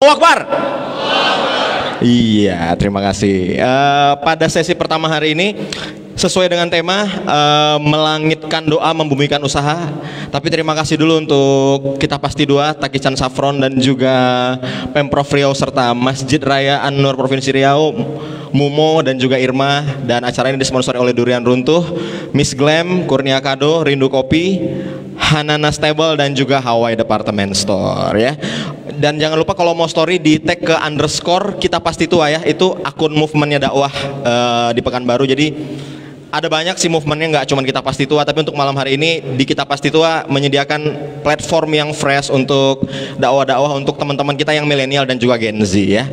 Allahu Akbar. Iya, terima kasih. Pada sesi pertama hari ini sesuai dengan tema melangitkan doa, membumikan usaha. Tapi terima kasih dulu untuk Kita Pasti Dua, Takican Saffron dan juga Pemprov Riau serta Masjid Raya An-Nur Provinsi Riau, Mumo dan juga Irma. Dan acara ini disponsori oleh Durian Runtuh, Miss Glam, Kurnia Kado, Rindu Kopi, Hanana Stable dan juga Hawaii Department Store ya. Dan jangan lupa kalau mau story di tag ke _ Kita Pasti Tua ya. Itu akun movementnya dakwah di Pekanbaru. Jadi ada banyak sih movementnya, nggak cuma Kita Pasti Tua. Tapi untuk malam hari ini di Kita Pasti Tua menyediakan platform yang fresh untuk dakwah-dakwah untuk teman-teman kita yang milenial dan juga Gen Z ya.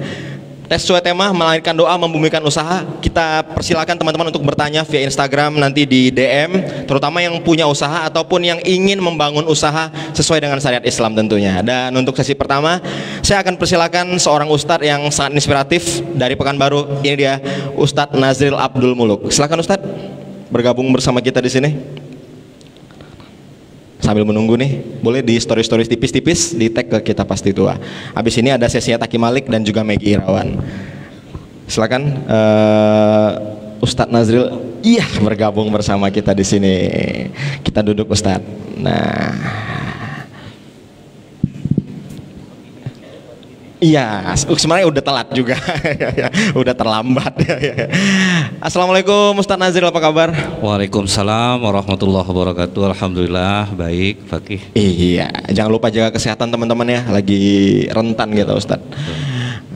Tes sesuai tema melahirkan doa, membumikan usaha. Kita persilakan teman-teman untuk bertanya via Instagram nanti di DM, terutama yang punya usaha ataupun yang ingin membangun usaha sesuai dengan syariat Islam tentunya. Dan untuk sesi pertama, saya akan persilakan seorang ustadz yang sangat inspiratif dari Pekanbaru. Ini dia Ustadz Nazril Abdul Muluk. Silakan Ustadz bergabung bersama kita di sini. Sambil menunggu nih, boleh di story-story tipis-tipis di tag ke Kita Pasti Tua. Habis ini ada sesinya Taki Malik dan juga Megi Irawan. Silakan Ustadz Nazril, iya bergabung bersama kita di sini. Kita duduk Ustadz. Nah, iya, sebenarnya udah telat juga, udah terlambat. Assalamualaikum Ustadz Nazril, apa kabar? Waalaikumsalam warahmatullahi wabarakatuh. Alhamdulillah baik, Fakih. Iya, jangan lupa jaga kesehatan teman-teman ya, lagi rentan gitu Ustadz.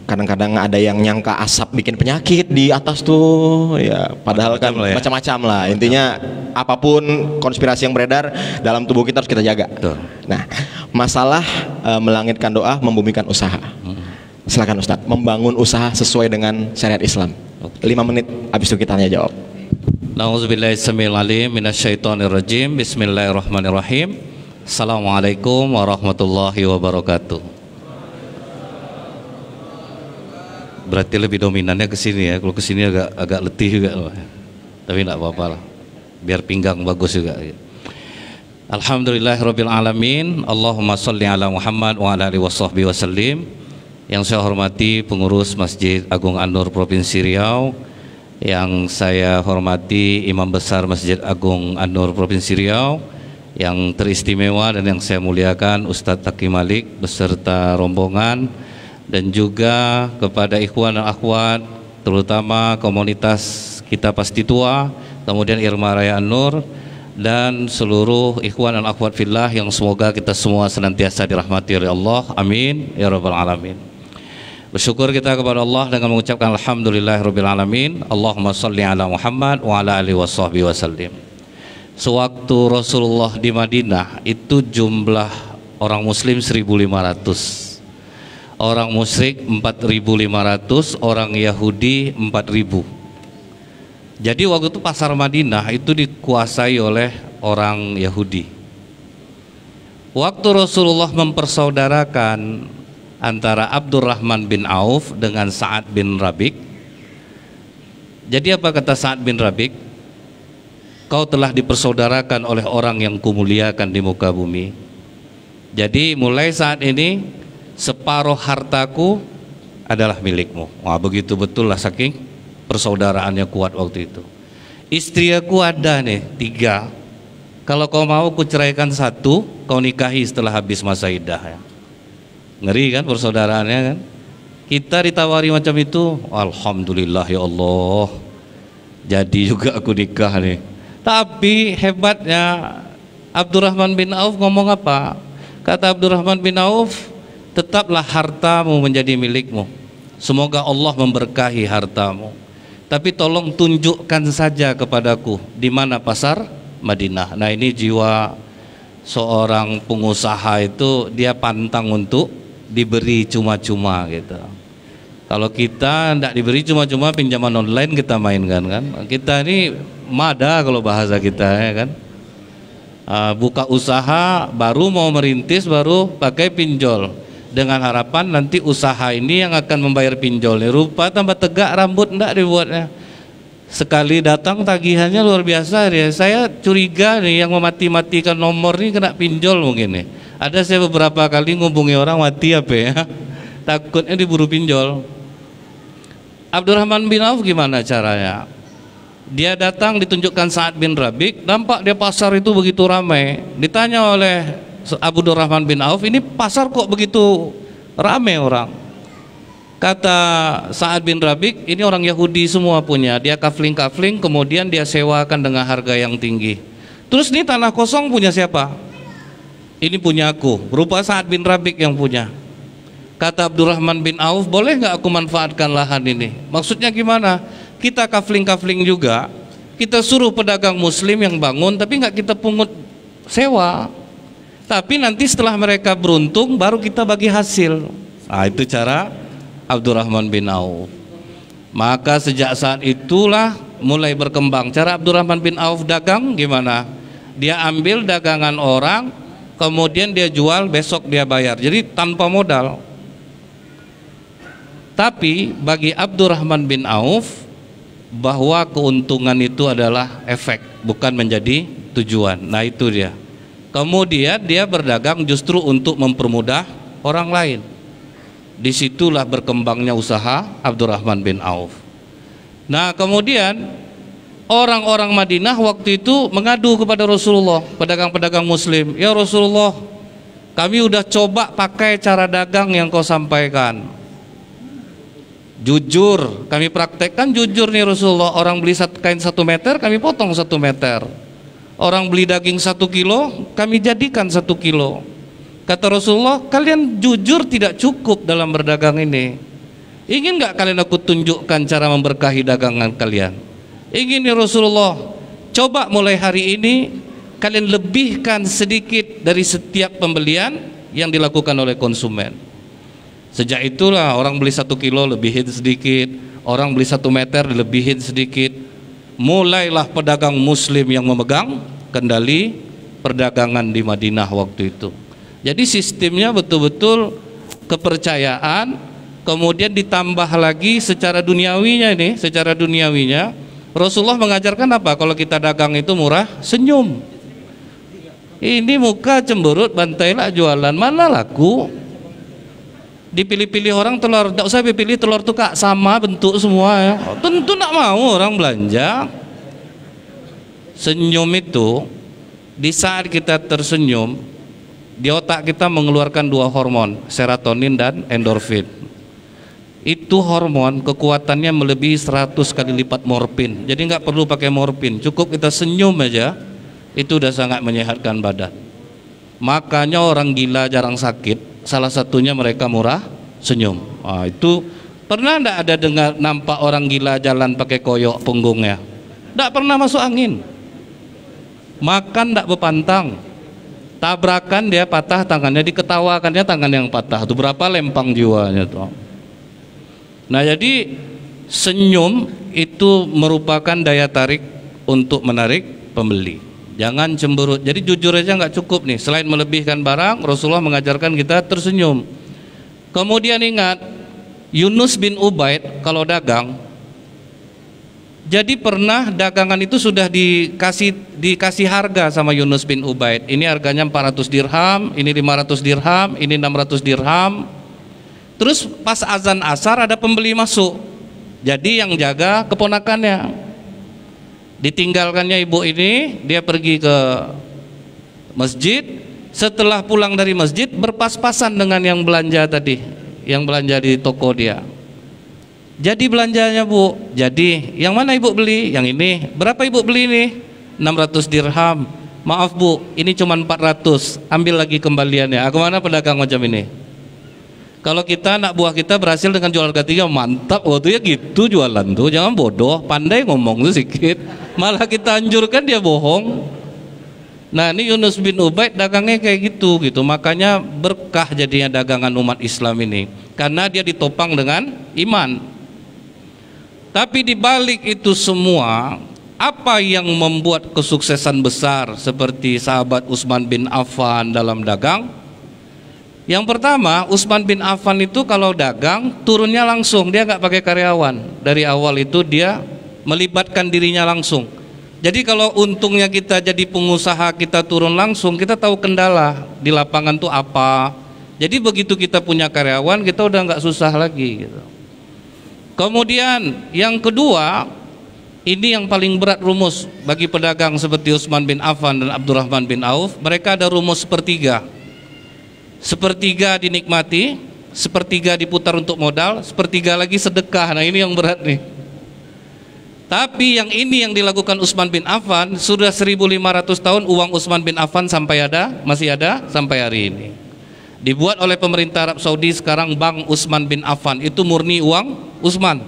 Kadang-kadang ada yang nyangka asap bikin penyakit di atas tuh, ya padahal kan macam-macam lah. Intinya apapun konspirasi yang beredar dalam tubuh kita harus kita jaga. Nah, masalah melangitkan doa, membumikan usaha. Silakan Ustadz, membangun usaha sesuai dengan syariat Islam. 5 menit, habis itu kita tanya jawab. Nauzubillahi samil alim minasyaitonirrajim. Bismillahirrahmanirrahim. Assalamualaikum warahmatullahi wabarakatuh. Berarti lebih dominannya ke sini ya. Kalau ke sini agak letih juga. Tapi enggak apa-apa lah. Biar pinggang bagus juga. Alhamdulillahirabbil alamin. Allahumma shalli ala Muhammad wa ala alihi washabbihi wasallim. Yang saya hormati pengurus Masjid Agung An-Nur Provinsi Riau, yang saya hormati Imam Besar Masjid Agung An-Nur Provinsi Riau, yang teristimewa dan yang saya muliakan Ustadz Taki Malik beserta rombongan, dan juga kepada ikhwan dan akhwat, terutama komunitas Kita Pasti Tua, kemudian Irma Raya An-Nur, dan seluruh ikhwan dan akhwat fillah yang semoga kita semua senantiasa dirahmati oleh Allah. Amin ya rabbal alamin. Bersyukur kita kepada Allah dengan mengucapkan alhamdulillahirabbil alamin. Allahumma shalli ala Muhammad wa ala alihi washabbihi wasallim. Sewaktu Rasulullah di Madinah itu jumlah orang muslim 1.500, orang musyrik 4.500, orang Yahudi 4.000. Jadi waktu itu pasar Madinah itu dikuasai oleh orang Yahudi. Waktu Rasulullah mempersaudarakan antara Abdurrahman bin Auf dengan Sa'ad bin Rabiq. Jadi apa kata Sa'ad bin Rabiq? Kau telah dipersaudarakan oleh orang yang kumuliakan di muka bumi. Jadi mulai saat ini separuh hartaku adalah milikmu. Wah, begitu betul lah, saking persaudaraannya kuat waktu itu. Istri aku ada nih 3. Kalau kau mau ku ceraikan 1, kau nikahi setelah habis masa iddah ya. Ngeri kan persaudaraannya kan. Kita ditawari macam itu, alhamdulillah ya Allah, jadi juga aku nikah nih. Tapi hebatnya Abdurrahman bin Auf ngomong apa? Kata Abdurrahman bin Auf, tetaplah hartamu menjadi milikmu, semoga Allah memberkahi hartamu, tapi tolong tunjukkan saja kepadaku di mana pasar Madinah. Nah, ini jiwa seorang pengusaha itu, dia pantang untuk diberi cuma-cuma gitu. Kalau kita tidak diberi cuma-cuma, pinjaman online kita mainkan kan. Kita ini mada kalau bahasa kita ya kan. Buka usaha baru mau merintis baru pakai pinjol, dengan harapan nanti usaha ini yang akan membayar pinjolnya. Rupa tambah tegak rambut enggak dibuatnya. Sekali datang tagihannya luar biasa ya. Saya curiga nih yang memati-matikan nomor ini kena pinjol mungkin nih. Ada saya beberapa kali ngubungi orang mati apa ya. takutnya diburu pinjol. Abdurrahman bin Auf gimana caranya? Dia datang ditunjukkan Sa'ad bin Rabiq, nampak dia pasar itu begitu ramai. Ditanya oleh Abdurrahman bin Auf, ini pasar kok begitu ramai orang? Kata Sa'ad bin Rabiq, ini orang Yahudi semua punya. Dia kafling-kafling, kemudian dia sewakan dengan harga yang tinggi. Terus ini tanah kosong punya siapa? Ini punya aku. Berupa Sa'ad bin Rabiq yang punya. Kata Abdurrahman bin Auf, boleh nggak aku manfaatkan lahan ini? Maksudnya gimana? Kita kafling-kafling juga, kita suruh pedagang muslim yang bangun, tapi nggak kita pungut sewa. Tapi nanti setelah mereka beruntung, baru kita bagi hasil. Nah, itu cara Abdurrahman bin Auf. Maka sejak saat itulah mulai berkembang. Cara Abdurrahman bin Auf dagang gimana? Dia ambil dagangan orang, kemudian dia jual, besok dia bayar. Jadi tanpa modal. Tapi bagi Abdurrahman bin Auf, bahwa keuntungan itu adalah efek, bukan menjadi tujuan. Nah itu dia. Kemudian dia berdagang justru untuk mempermudah orang lain. Disitulah berkembangnya usaha Abdurrahman bin Auf. Nah kemudian orang-orang Madinah waktu itu mengadu kepada Rasulullah, pedagang-pedagang muslim, ya Rasulullah, kami udah coba pakai cara dagang yang kau sampaikan. Jujur, kami praktekkan jujur nih Rasulullah. Orang beli kain 1 meter, kami potong 1 meter. Orang beli daging 1 kilo, kami jadikan 1 kilo. Kata Rasulullah, kalian jujur tidak cukup dalam berdagang ini. Ingin nggak kalian aku tunjukkan cara memberkahi dagangan kalian? Ingin ya Rasulullah. Coba mulai hari ini kalian lebihkan sedikit dari setiap pembelian yang dilakukan oleh konsumen. Sejak itulah orang beli 1 kilo lebihin sedikit, orang beli 1 meter dilebihin sedikit. Mulailah pedagang muslim yang memegang kendali perdagangan di Madinah waktu itu. Jadi sistemnya betul-betul kepercayaan, kemudian ditambah lagi secara duniawinya ini, secara duniawinya Rasulullah mengajarkan apa? Kalau kita dagang itu murah, senyum. Ini muka cemberut, bantailah jualan, mana laku? Dipilih-pilih orang telur, tidak usah pilih telur tuh kak, sama bentuk semua ya. Tentu tidak mau orang belanja. Senyum itu, di saat kita tersenyum, di otak kita mengeluarkan 2 hormon, serotonin dan endorfin. Itu hormon kekuatannya melebihi 100 kali lipat morfin. Jadi nggak perlu pakai morfin, cukup kita senyum aja, itu udah sangat menyehatkan badan. Makanya orang gila jarang sakit. Salah satunya mereka murah senyum. Itu pernah enggak ada dengar nampak orang gila jalan pakai koyok punggungnya? Enggak pernah masuk angin. Makan enggak berpantang. Tabrakan dia patah tangannya, diketawakannya tangan yang patah. Itu berapa lempang jiwanya tuh. Nah, jadi senyum itu merupakan daya tarik untuk menarik pembeli. Jangan cemberut. Jadi jujur aja nggak cukup nih. Selain melebihkan barang, Rasulullah mengajarkan kita tersenyum. Kemudian ingat, Yunus bin Ubaid kalau jadi pernah dagangan itu sudah dikasih harga sama Yunus bin Ubaid. Ini harganya 400 dirham, ini 500 dirham, ini 600 dirham. Terus pas azan asar ada pembeli masuk. Jadi yang jaga keponakannya. Ditinggalkannya ibu ini, dia pergi ke masjid. Setelah pulang dari masjid, berpas-pasan dengan yang belanja tadi, yang belanja di toko dia. Jadi belanjanya bu, jadi yang mana ibu beli? Yang ini. Berapa ibu beli ini? 600 dirham. Maaf bu, ini cuma 400. Ambil lagi kembaliannya. Kemana pedagang macam ini? Kalau kita anak buah kita berhasil dengan jual harga 3, mantap. Waktu ya gitu jualan tuh, jangan bodoh, pandai ngomong tuh sedikit. Malah kita anjurkan dia bohong. Nah ini Yunus bin Ubaid dagangnya kayak gitu. Makanya berkah jadinya dagangan umat Islam ini, karena dia ditopang dengan iman. Tapi di balik itu semua, apa yang membuat kesuksesan besar seperti sahabat Utsman bin Affan dalam dagang? Yang pertama, Utsman bin Affan itu kalau dagang turunnya langsung, dia nggak pakai karyawan. Dari awal itu dia melibatkan dirinya langsung. Jadi kalau untungnya kita jadi pengusaha, kita turun langsung, kita tahu kendala di lapangan tuh apa, Jadi begitu kita punya karyawan, kita udah nggak susah lagi gitu. Kemudian yang kedua, ini yang paling berat rumus bagi pedagang seperti Utsman bin Affan dan Abdurrahman bin Auf. Mereka ada rumus sepertiga. Sepertiga dinikmati, sepertiga diputar untuk modal, sepertiga lagi sedekah. Nah ini yang berat nih. Tapi yang ini yang dilakukan Utsman bin Affan, sudah 1500 tahun uang Utsman bin Affan masih ada sampai hari ini. Dibuat oleh pemerintah Arab Saudi sekarang Bank Utsman bin Affan, itu murni uang Utsman.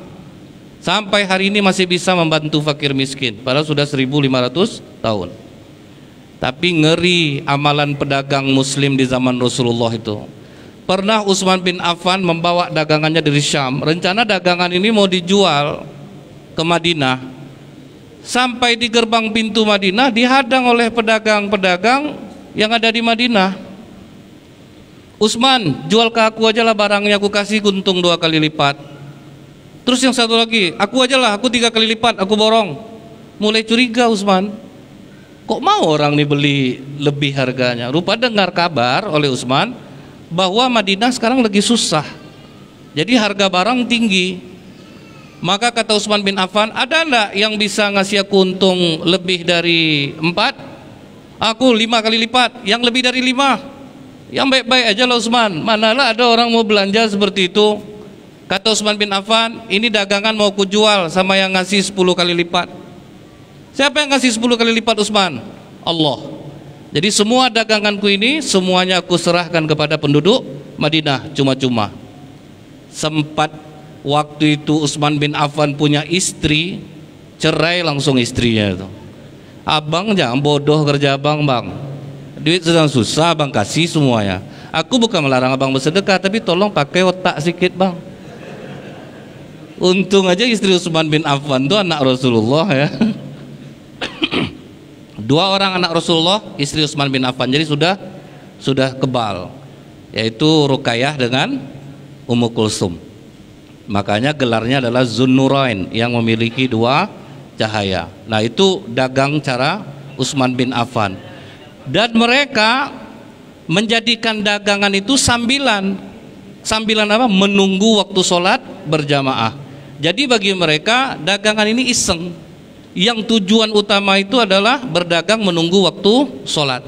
Sampai hari ini masih bisa membantu fakir miskin, padahal sudah 1500 tahun. Tapi ngeri amalan pedagang muslim di zaman Rasulullah itu. Pernah Utsman bin Affan membawa dagangannya dari Syam. Rencana dagangan ini mau dijual ke Madinah. Sampai di gerbang pintu Madinah dihadang oleh pedagang-pedagang yang ada di Madinah. Utsman, jual ke aku aja lah barangnya, aku kasih untung 2 kali lipat. Terus yang satu lagi, aku aja lah, aku 3 kali lipat, aku borong. Mulai curiga Utsman, kok mau orang nih beli lebih harganya? Rupa dengar kabar oleh Utsman bahwa Madinah sekarang lagi susah, jadi harga barang tinggi. Maka kata Utsman bin Affan, ada enggak yang bisa ngasih aku untung lebih dari 4? Aku 5 kali lipat, yang lebih dari 5. Yang baik-baik aja lah Utsman, manalah ada orang mau belanja seperti itu. Kata Utsman bin Affan, ini dagangan mau kujual sama yang ngasih 10 kali lipat. Siapa yang ngasih 10 kali lipat Utsman? Allah. Jadi semua daganganku ini semuanya aku serahkan kepada penduduk Madinah cuma-cuma. Sempat waktu itu Utsman bin Affan punya istri, cerai langsung istrinya itu. Abang jangan bodoh kerja abang bang, duit sedang susah bang, kasih semuanya. Aku bukan melarang abang bersedekah, tapi tolong pakai otak sedikit bang. Untung aja istri Utsman bin Affan itu anak Rasulullah ya. 2 orang anak Rasulullah, istri Utsman bin Affan, jadi sudah kebal, yaitu Ruqayyah dengan Ummu Kulsum. Makanya gelarnya adalah Zunnurain, yang memiliki 2 cahaya. Nah itu dagang cara Utsman bin Affan. Dan mereka menjadikan dagangan itu sambilan apa? Menunggu waktu sholat berjamaah. Jadi bagi mereka dagangan ini iseng. Yang tujuan utama itu adalah berdagang menunggu waktu sholat.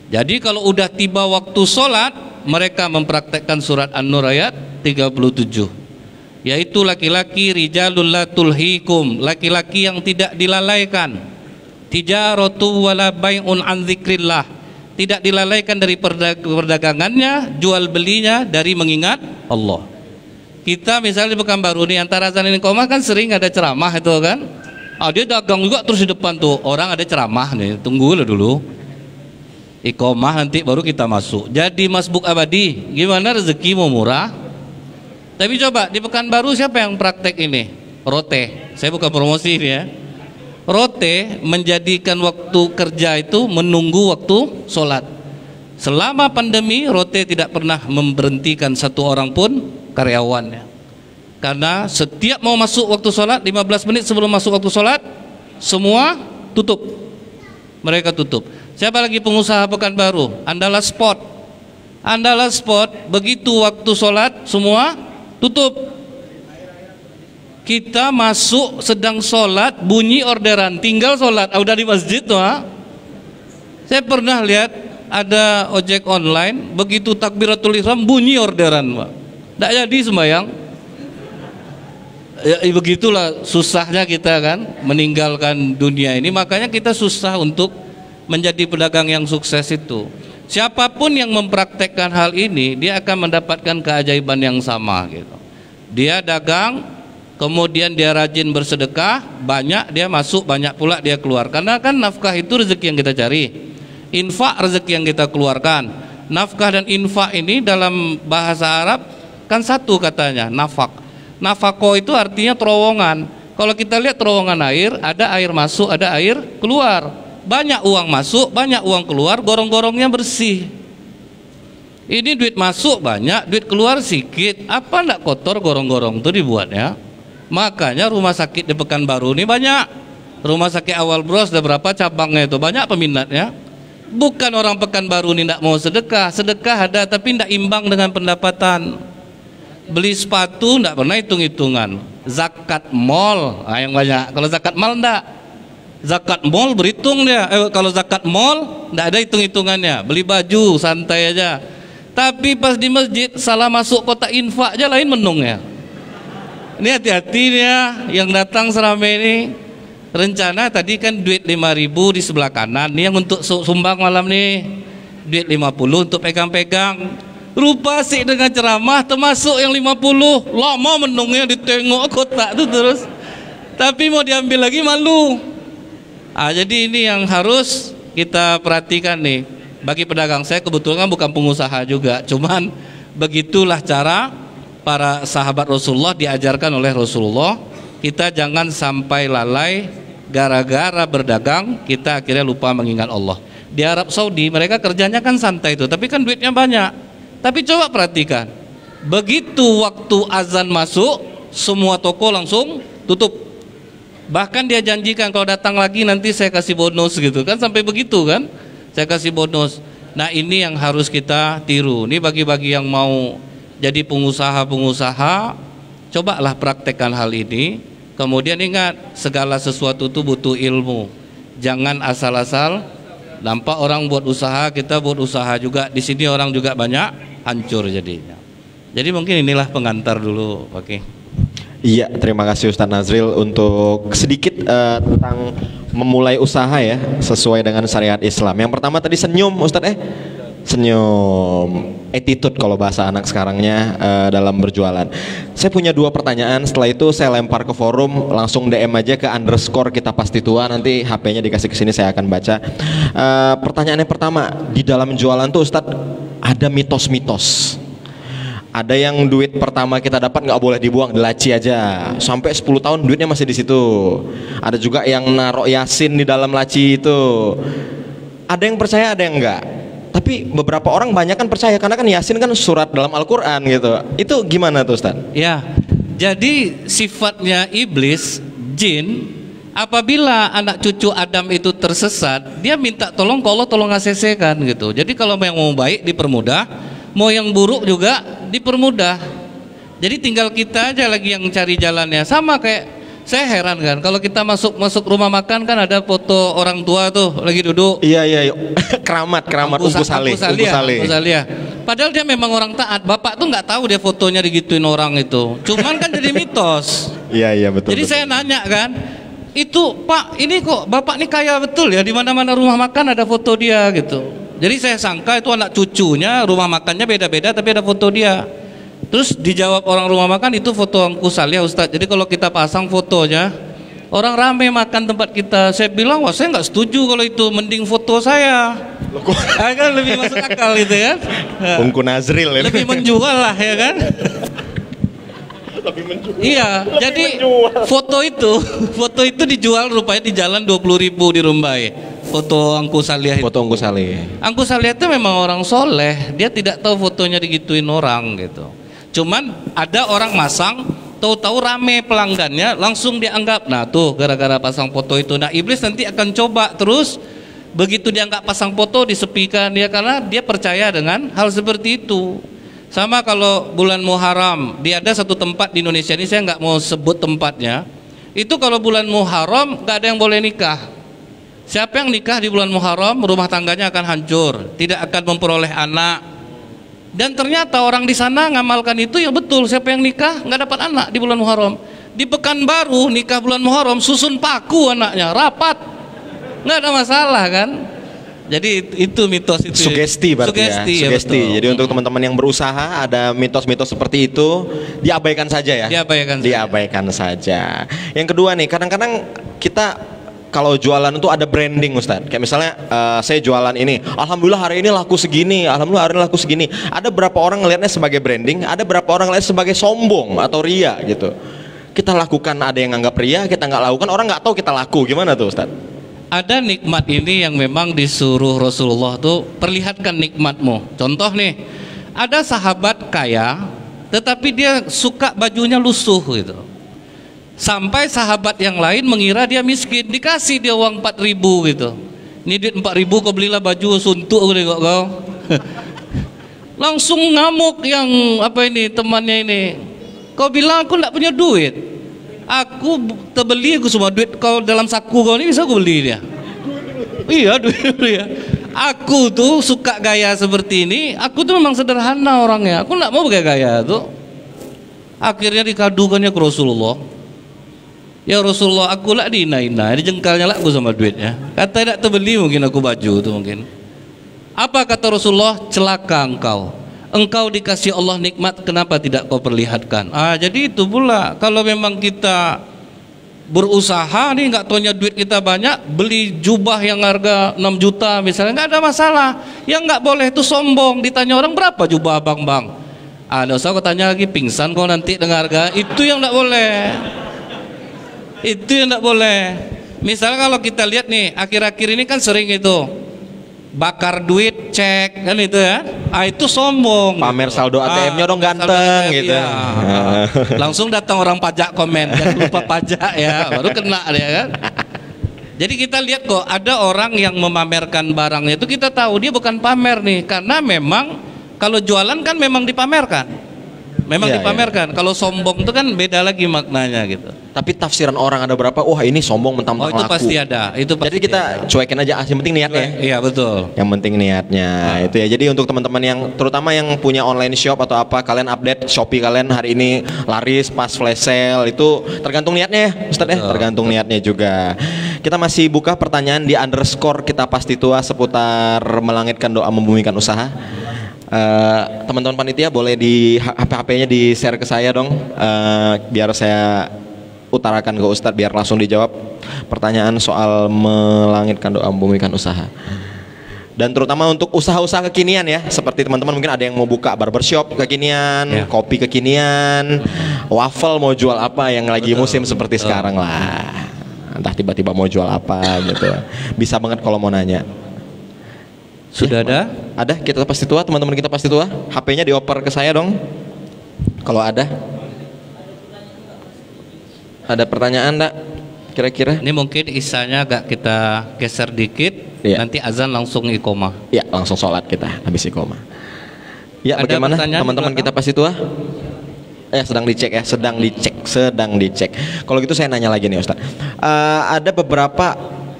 Jadi kalau udah tiba waktu sholat, mereka mempraktekkan surat An-Nur ayat 37, yaitu laki-laki rijalul la tulhikum, laki-laki yang tidak dilalaikan, tijaratu wala bai'un an dzikrillah, tidak dilalaikan dari perdagangannya, jual belinya dari mengingat Allah. Kita misalnya di Pekanbaru nih, antara azan dan iqamah kan sering ada ceramah itu kan. Dia dagang juga terus di depan tuh, orang ada ceramah nih, tunggu dulu iqamah nanti baru kita masuk. Jadi masbuk abadi, gimana rezekimu murah. Tapi coba di Pekanbaru siapa yang praktek ini? Rote, saya bukan promosi ini ya. Rote menjadikan waktu kerja itu menunggu waktu sholat. Selama pandemi Rote tidak pernah memberhentikan satu orang pun karyawannya, karena setiap mau masuk waktu sholat 15 menit sebelum masuk waktu sholat semua tutup, mereka tutup. Siapa lagi pengusaha Pekanbaru? Andala Sport. Andala Sport begitu waktu sholat semua tutup. Kita masuk sedang sholat, bunyi orderan, tinggal sholat, udah di masjid tuh. Saya pernah lihat ada ojek online, begitu takbiratul ihram bunyi orderan, Pak. Tidak jadi sembahyang. Ya, begitulah susahnya kita kan meninggalkan dunia ini. Makanya kita susah untuk menjadi pedagang yang sukses itu. Siapapun yang mempraktekkan hal ini, dia akan mendapatkan keajaiban yang sama gitu. Dia dagang, kemudian dia rajin bersedekah, banyak dia masuk, banyak pula dia keluar. Karena kan nafkah itu rezeki yang kita cari, infak rezeki yang kita keluarkan. Nafkah dan infak ini dalam bahasa Arab kan satu katanya, nafak. Nafako itu artinya terowongan. Kalau kita lihat terowongan air, ada air masuk, ada air keluar. Banyak uang masuk, banyak uang keluar, gorong-gorongnya bersih. Ini duit masuk banyak, duit keluar sedikit. Apa enggak kotor gorong-gorong itu dibuatnya? Makanya rumah sakit di Pekanbaru ini banyak. Rumah sakit Awal Bros ada berapa cabangnya itu, banyak peminatnya. Bukan orang Pekanbaru ini tidak mau sedekah. Sedekah ada tapi tidak imbang dengan pendapatan. Beli sepatu tidak pernah hitung-hitungan. Zakat mall yang banyak. Kalau zakat mal enggak. Zakat mall berhitung dia. Kalau zakat mall tidak ada hitung-hitungannya. Beli baju santai aja. Tapi pas di masjid salah masuk kotak infak aja lain menungnya. Ini hati-hati ya yang datang seramai ini. Rencana tadi kan duit 5.000 di sebelah kanan. Ini yang untuk sumbang malam nih. Duit 50 untuk pegang-pegang. Rupa sih dengan ceramah termasuk yang 50. Lama menungnya ditengok kotak itu terus. Tapi mau diambil lagi malu. Jadi ini yang harus kita perhatikan nih. Bagi pedagang saya kebetulan bukan pengusaha juga. Cuman begitulah cara para sahabat Rasulullah diajarkan oleh Rasulullah. Kita jangan sampai lalai gara-gara berdagang kita akhirnya lupa mengingat Allah. Di Arab Saudi mereka kerjanya kan santai itu, tapi kan duitnya banyak. Tapi coba perhatikan, begitu waktu azan masuk semua toko langsung tutup. Bahkan dia janjikan kalau datang lagi nanti saya kasih bonus gitu kan, sampai begitu kan, saya kasih bonus. Nah ini yang harus kita tiru. Ini bagi-bagi yang mau jadi pengusaha-pengusaha, cobalah praktekkan hal ini. Kemudian ingat, segala sesuatu itu butuh ilmu. Jangan asal-asal. Nampak orang buat usaha, kita buat usaha juga. Di sini orang juga banyak hancur jadinya. Jadi mungkin inilah pengantar dulu. Oke. Iya, terima kasih Ustadz Nazril untuk sedikit tentang memulai usaha ya sesuai dengan syariat Islam. Yang pertama tadi senyum Ustadz senyum, attitude kalau bahasa anak sekarangnya dalam berjualan. Saya punya 2 pertanyaan, setelah itu saya lempar ke forum, langsung DM aja ke _ kita pasti tua, nanti HP-nya dikasih ke sini saya akan baca. Pertanyaan yang pertama, di dalam jualan tuh Ustadz ada mitos-mitos. Ada yang duit pertama kita dapat nggak boleh dibuang, dilaci aja. Sampai 10 tahun duitnya masih di situ. Ada juga yang naruh yasin di dalam laci itu. Ada yang percaya, ada yang enggak. Tapi beberapa orang banyak kan percaya karena kan yasin kan surat dalam Al-Quran gitu. Itu gimana tuh Ustaz? Ya, jadi sifatnya iblis, jin, apabila anak cucu Adam itu tersesat, dia minta tolong ke Allah, tolong ACC-kan gitu. Jadi kalau yang mau baik dipermudah, mau yang buruk juga dipermudah. Jadi tinggal kita aja lagi yang cari jalannya. Sama kayak saya heran kan, kalau kita masuk rumah makan kan ada foto orang tua tuh lagi duduk. Iya. keramat Ungku Saleh. Padahal dia memang orang taat. Bapak tuh nggak tahu dia fotonya digituin orang itu. Cuman kan jadi mitos. Iya betul. Jadi saya nanya kan, itu Pak, ini kok Bapak ini kaya betul ya, di mana-mana rumah makan ada foto dia gitu. Jadi saya sangka itu anak cucunya, rumah makannya beda-beda tapi ada foto dia. Terus dijawab orang rumah makan itu foto Ungku Saleh Ustadz. Jadi kalau kita pasang fotonya, orang rame makan tempat kita. Saya bilang, wah saya nggak setuju kalau itu, mending foto saya. Kan lebih masuk akal gitu kan. Ungku Nazril ya. Lebih menjual lah ya kan. Iya, jadi foto itu dijual rupanya di jalan 20.000 di Rumbai. Foto Ungku Saleh. Foto Ungku Saleh. Ungku Saleh itu memang orang soleh. Dia tidak tahu fotonya digituin orang gitu. Cuman ada orang masang, tahu-tahu rame pelanggannya, langsung dianggap, nah tuh gara-gara pasang foto itu. Nah iblis nanti akan coba terus, begitu dia nggak pasang foto disepikan dia, karena dia percaya dengan hal seperti itu. Sama kalau bulan Muharram, dia ada satu tempat di Indonesia ini, saya nggak mau sebut tempatnya. Itu kalau bulan Muharram nggak ada yang boleh nikah. Siapa yang nikah di bulan Muharram, rumah tangganya akan hancur, tidak akan memperoleh anak. Dan ternyata orang di sana ngamalkan itu ya betul. Siapa yang nikah nggak dapat anak di bulan Muharram. Di Pekanbaru nikah bulan Muharram susun paku anaknya, rapat, nggak ada masalah kan. Jadi itu mitos itu. Sugesti berarti ya. Sugesti. Jadi untuk teman-teman yang berusaha ada mitos-mitos seperti itu diabaikan saja ya. Diabaikan saja. Yang kedua nih, kadang-kadang kita kalau jualan itu ada branding Ustadz. Kayak misalnya saya jualan ini, alhamdulillah hari ini laku segini, alhamdulillah hari ini laku segini. Ada berapa orang ngelihatnya sebagai branding, ada berapa orang ngelihatnya sebagai sombong atau ria gitu. Kita lakukan, ada yang nganggap ria, kita nggak lakukan, orang nggak tahu kita laku. Gimana tuh Ustadz? Ada nikmat ini yang memang disuruh Rasulullah tuh, perlihatkan nikmatmu. Contoh nih, ada sahabat kaya, tetapi dia suka bajunya lusuh gitu. Sampai sahabat yang lain mengira dia miskin, dikasih dia uang 4.000 gitu. Ini duit 4.000 kau belilah baju suntuk aku tengok kau. Langsung ngamuk yang apa ini temannya ini. Kau bilang aku tidak punya duit. Aku terbeli aku semua duit kau dalam saku kau ini bisa aku beli dia. Iya duit dia. Aku tuh suka gaya seperti ini. Aku tuh memang sederhana orangnya. Aku tidak mau pakai gaya tuh. Akhirnya dikadukannya ke Rasulullah. Ya Rasulullah, aku lah dihina-hina, dijengkalnya lah aku sama duitnya. Kata tidak terbeli mungkin aku baju tuh mungkin. Apa kata Rasulullah? Celaka engkau. Engkau dikasih Allah nikmat, kenapa tidak kau perlihatkan? Jadi itu pula. Kalau memang kita berusaha nih, nggak taunya duit kita banyak, beli jubah yang harga 6 juta misalnya, nggak ada masalah. Yang nggak boleh itu sombong. Ditanya orang berapa jubah abang bang? Nggak usah kau tanya lagi, pingsan kau nanti dengan harga. Itu yang nggak boleh. Itu yang tidak boleh. Misalnya kalau kita lihat nih, akhir-akhir ini kan sering itu bakar duit, cek kan itu ya. Itu sombong. Pamer saldo ATM-nya dong ganteng gitu. Ya. Langsung datang orang pajak komen, jangan lupa pajak ya, baru kena dia kan. Jadi kita lihat kok ada orang yang memamerkan barangnya itu, kita tahu dia bukan pamer nih, karena memang kalau jualan kan memang dipamerkan. Memang dipamerkan. Kalau sombong itu kan beda lagi maknanya gitu. Tapi tafsiran orang ada berapa? Wah ini sombong mentang-mentang itu laku. Pasti ada. Itu pasti. Jadi kita cuekin aja. Yang penting niatnya. Iya betul. Yang penting niatnya. Itu ya. Jadi untuk teman-teman yang terutama yang punya online shop atau apa, kalian update Shopee kalian hari ini laris pas flash sale, itu tergantung niatnya ya, Ustadz ya. Tergantung niatnya juga. Kita masih buka pertanyaan di underscore kita pasti tua seputar melangitkan doa membumikan usaha. Teman-teman panitia boleh di HP-nya di share ke saya dong, biar saya utarakan ke Ustadz biar langsung dijawab pertanyaan soal melangitkan doa membumikan usaha. Dan terutama untuk usaha-usaha kekinian ya, seperti teman-teman mungkin ada yang mau buka barbershop kekinian, kopi kekinian, waffle mau jual apa yang lagi musim seperti sekarang lah. Entah tiba-tiba mau jual apa gitu. Bisa banget kalau mau nanya. Sudah ada? Ada, kita pasti tua, teman-teman kita pasti tua. HP-nya dioper ke saya dong. Kalau ada. Ada pertanyaan enggak? Kira-kira? Ini mungkin isanya agak kita geser dikit. Iya. Nanti azan langsung iqomah. Ya, langsung sholat kita habis iqomah. Ya, Ada bagaimana teman-teman kita pasti tua? Sedang dicek ya, sedang dicek. Kalau gitu saya nanya lagi nih Ustaz. Ada beberapa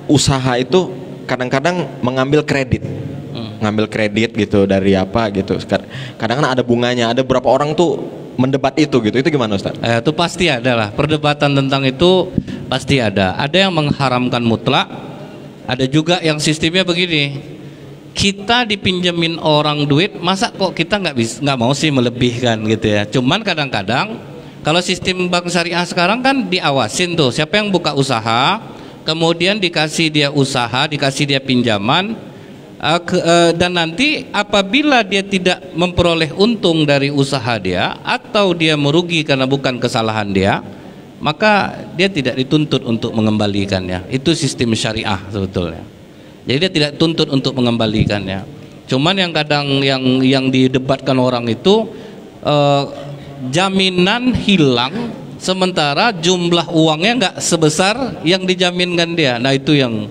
usaha itu kadang-kadang mengambil kredit. Ngambil kredit gitu dari apa gitu. Kadang-kadang ada bunganya, ada beberapa orang tuh mendebat itu gitu. Itu gimana Ustaz? Itu pasti ada lah. Perdebatan tentang itu pasti ada. Ada yang mengharamkan mutlak, ada juga yang sistemnya begini. Kita dipinjemin orang duit, masa kok kita nggak mau sih melebihkan gitu ya. Cuman kadang-kadang kalau sistem bank syariah sekarang kan diawasin tuh, siapa yang buka usaha, kemudian dikasih dia usaha, dikasih dia pinjaman. Dan nanti apabila dia tidak memperoleh untung dari usaha dia atau dia merugi karena bukan kesalahan dia, maka dia tidak dituntut untuk mengembalikannya. Itu sistem syariah sebetulnya. Jadi dia tidak tuntut untuk mengembalikannya. Cuman yang kadang yang didebatkan orang itu jaminan hilang sementara jumlah uangnya nggak sebesar yang dijaminkan dia. Nah itu yang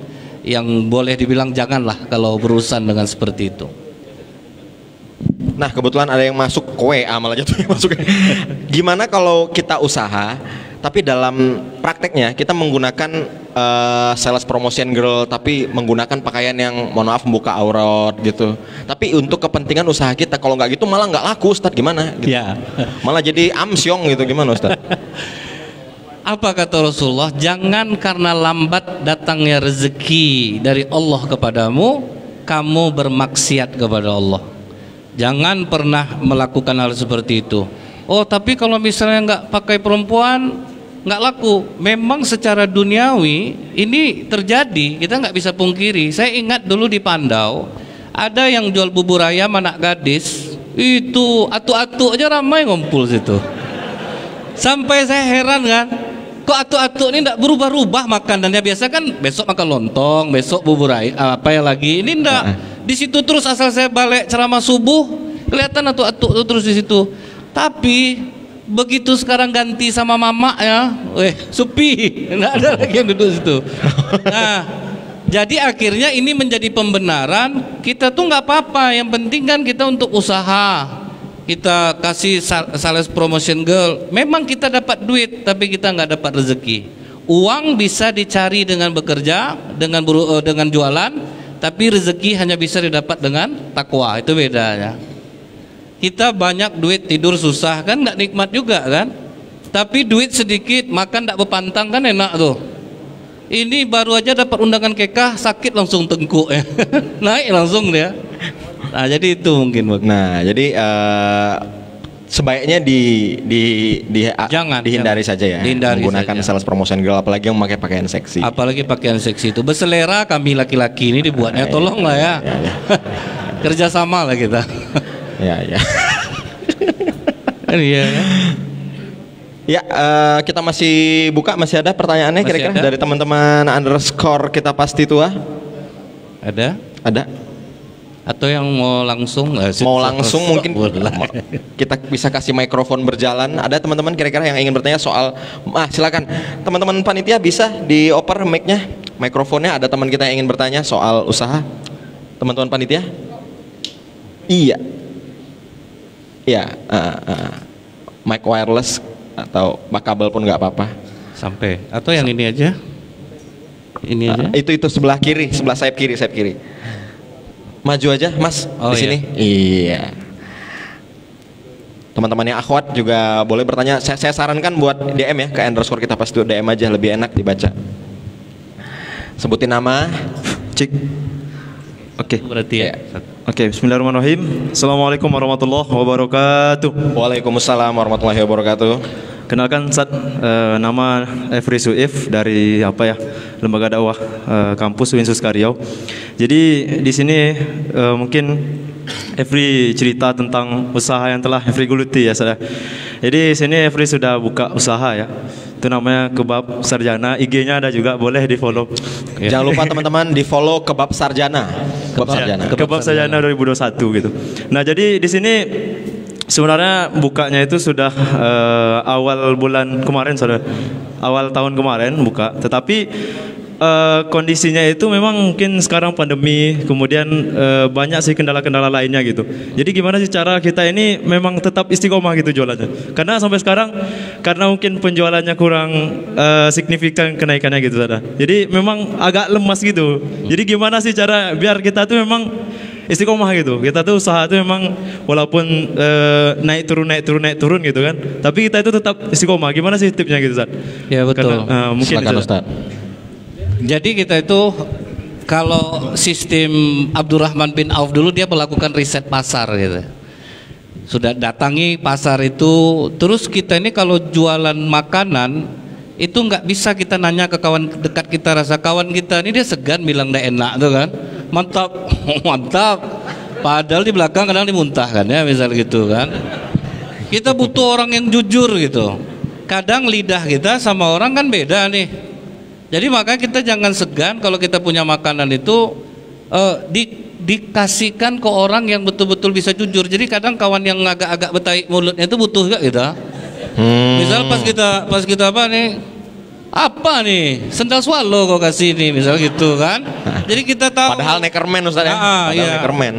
boleh dibilang janganlah kalau berurusan dengan seperti itu. Nah kebetulan ada yang masuk ke WA malah jatuh yang masuk. Gimana kalau kita usaha tapi dalam prakteknya kita menggunakan sales promotion girl tapi menggunakan pakaian yang mohon maaf membuka aurat gitu. Tapi untuk kepentingan usaha kita, kalau nggak gitu malah nggak laku Ustadz, gimana? Gitu. Ya. Malah jadi amsyong gitu, gimana Ustadz? Apa kata Rasulullah? Jangan karena lambat datangnya rezeki dari Allah kepadamu, kamu bermaksiat kepada Allah. Jangan pernah melakukan hal seperti itu. Oh tapi kalau misalnya nggak pakai perempuan nggak laku. Memang secara duniawi ini terjadi, kita nggak bisa pungkiri. Saya ingat dulu di Pandau ada yang jual bubur ayam anak gadis, itu atu-atu aja ramai ngumpul situ. Sampai saya heran kan, kok atu-atu ini tidak berubah-ubah makanannya. Biasa kan besok makan lontong, besok bubur ayam, apa ya lagi. Ini enggak. Di situ terus asal saya balik ceramah subuh, kelihatan atu-atu terus di situ. Tapi begitu sekarang ganti sama mama ya, sepi, enggak ada lagi yang duduk situ. Nah, Jadi akhirnya ini menjadi pembenaran, kita tuh nggak apa-apa, yang penting kan kita untuk usaha, kita kasih sales promotion girl, memang kita dapat duit tapi kita nggak dapat rezeki. Uang bisa dicari dengan bekerja, dengan jualan, tapi rezeki hanya bisa didapat dengan takwa, itu bedanya. Kita banyak duit tidur susah kan nggak nikmat juga kan, tapi duit sedikit makan nggak berpantang kan enak tuh. Ini baru aja dapat undangan kekah, sakit langsung tengkuk ya. Naik langsung dia. Nah, jadi itu mungkin. Nah, jadi sebaiknya dihindari saja ya. Dihindari menggunakan saja. sales promotion girl, apalagi yang memakai pakaian seksi. Apalagi pakaian seksi itu berselera, kami laki-laki ini dibuatnya, tolonglah ya. Kerjasama lah kita. Ya. Iya ya. Ya, kita masih buka, masih ada pertanyaannya kira-kira dari teman-teman underscore kita pasti tua? Ada? Ada? Atau yang mau langsung? Mau langsung mungkin kita bisa kasih mikrofon berjalan. Ada teman-teman kira-kira yang ingin bertanya soal, silakan teman-teman panitia bisa dioper mic-nya, mikrofonnya. Ada teman kita yang ingin bertanya soal usaha. Teman-teman panitia? Iya. Mic wireless atau kabel pun nggak apa-apa. Sampai. Atau yang ini aja? Ini aja? Itu sebelah kiri, sebelah sayap kiri. Maju aja, Mas, di sini. Iya. Teman-teman yang akhwat juga boleh bertanya. Saya sarankan buat DM ya, ke underscore kita pasti DM aja, lebih enak dibaca. Sebutin nama. Cik. Oke. Berarti ya. Oke, bismillahirrahmanirrahim. Assalamualaikum warahmatullahi wabarakatuh. Waalaikumsalam warahmatullahi wabarakatuh. Kenalkan nama Efri Suif dari Lembaga Dakwah Kampus Winsus Karyau. Jadi di sini mungkin Efri cerita tentang usaha yang telah Efri geluti ya, saudara. Jadi di sini Efri sudah buka usaha ya. Itu namanya Kebab Sarjana, IG-nya ada juga, boleh di-follow. Jangan lupa teman-teman di-follow Kebab Sarjana. Kebab Sarjana 2021 gitu. Nah, jadi di sini sebenarnya bukanya itu sudah awal bulan kemarin, saudara. Awal tahun kemarin buka. Tetapi kondisinya itu memang mungkin sekarang pandemi, kemudian banyak sih kendala-kendala lainnya gitu. Jadi gimana sih cara kita ini memang tetap istiqomah gitu jualannya? Karena sampai sekarang karena mungkin penjualannya kurang signifikan kenaikannya gitu, saudara. Jadi memang agak lemas gitu. Jadi gimana sih cara biar kita tuh memang istiqomah gitu. Kita tuh usaha tuh memang walaupun naik turun gitu kan. Tapi kita itu tetap istiqomah. Gimana sih tipsnya gitu, Ustaz? Ya betul. Karena, mungkin silakan Ustaz. Jadi kita itu kalau sistem Abdurrahman bin Auf dulu, dia melakukan riset pasar gitu. Sudah datangi pasar itu, terus kita ini kalau jualan makanan itu nggak bisa kita nanya ke kawan dekat kita, rasa kawan kita ini dia segan bilang nggak enak tuh kan, mantap, mantap. Padahal di belakang kadang dimuntahkan ya, misal gitu kan. Kita butuh orang yang jujur gitu. Kadang lidah kita sama orang kan beda nih. Jadi makanya kita jangan segan kalau kita punya makanan itu dikasihkan ke orang yang betul-betul bisa jujur. Jadi kadang kawan yang agak-agak betaik mulutnya itu butuh juga kita. Misal pas kita apa nih sendal swallow kok kasih nih, misal gitu kan. Jadi kita tahu. Padahal neckerman, Ustaz ya. Padahal neckerman.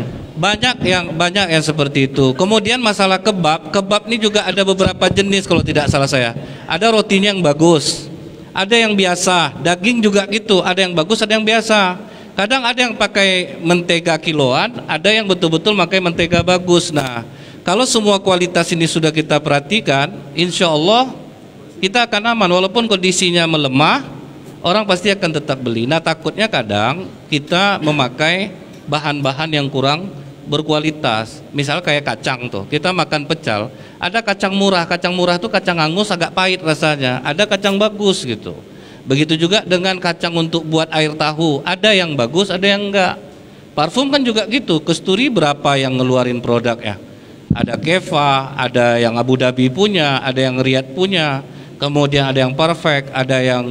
Banyak yang seperti itu. Kemudian masalah kebab ini juga ada beberapa jenis kalau tidak salah saya. Ada rotinya yang bagus. Ada yang biasa, daging juga gitu, ada yang bagus, ada yang biasa. Kadang ada yang pakai mentega kiloan, ada yang betul-betul pakai mentega bagus. Nah, kalau semua kualitas ini sudah kita perhatikan, insya Allah kita akan aman. Walaupun kondisinya melemah, orang pasti akan tetap beli. Nah, takutnya kadang kita memakai bahan-bahan yang kurang berkualitas. Misal kayak kacang tuh, kita makan pecel, ada kacang murah tuh kacang angus agak pahit rasanya, ada kacang bagus gitu. Begitu juga dengan kacang untuk buat air tahu, ada yang bagus, ada yang enggak. Parfum kan juga gitu, Kesturi berapa yang ngeluarin produk ya? Ada Keva, ada yang Abu Dhabi punya, ada yang Riyadh punya, kemudian ada yang Perfect, ada yang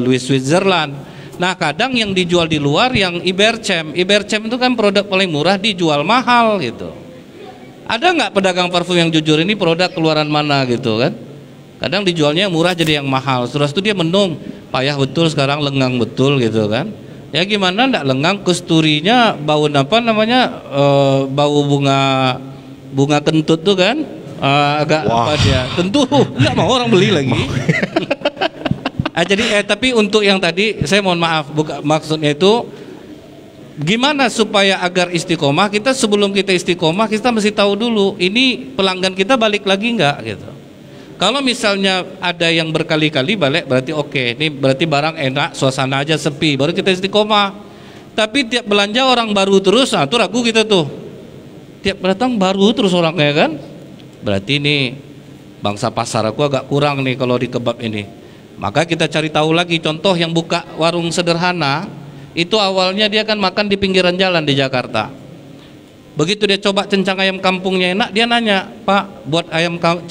Louis Switzerland. Nah, kadang yang dijual di luar yang Iberchem itu kan produk paling murah dijual mahal gitu. Ada nggak pedagang parfum yang jujur ini produk keluaran mana gitu kan? Kadang dijualnya murah jadi yang mahal. Terus itu dia menung, payah betul sekarang, lengang betul gitu kan. Ya gimana ndak lengang, kesturinya bau apa namanya, bau bunga kentut tuh kan, agak apa dia, tentu nggak mau orang beli lagi. Jadi tapi untuk yang tadi saya mohon maaf, maksudnya itu gimana supaya agar istiqomah, kita sebelum kita istiqomah kita mesti tahu dulu ini pelanggan kita balik lagi nggak gitu. Kalau misalnya ada yang berkali-kali balik, berarti oke, ini berarti barang enak, suasana aja sepi, baru kita istiqomah. Tapi tiap belanja orang baru terus, nah itu ragu kita tuh. Tiap datang baru terus orangnya kan, berarti ini bangsa pasar aku agak kurang nih kalau di kebab ini. Maka kita cari tahu lagi, contoh yang buka warung sederhana, itu awalnya dia kan makan di pinggiran jalan di Jakarta. Begitu dia coba cencang ayam kampungnya enak, dia nanya, Pak, buat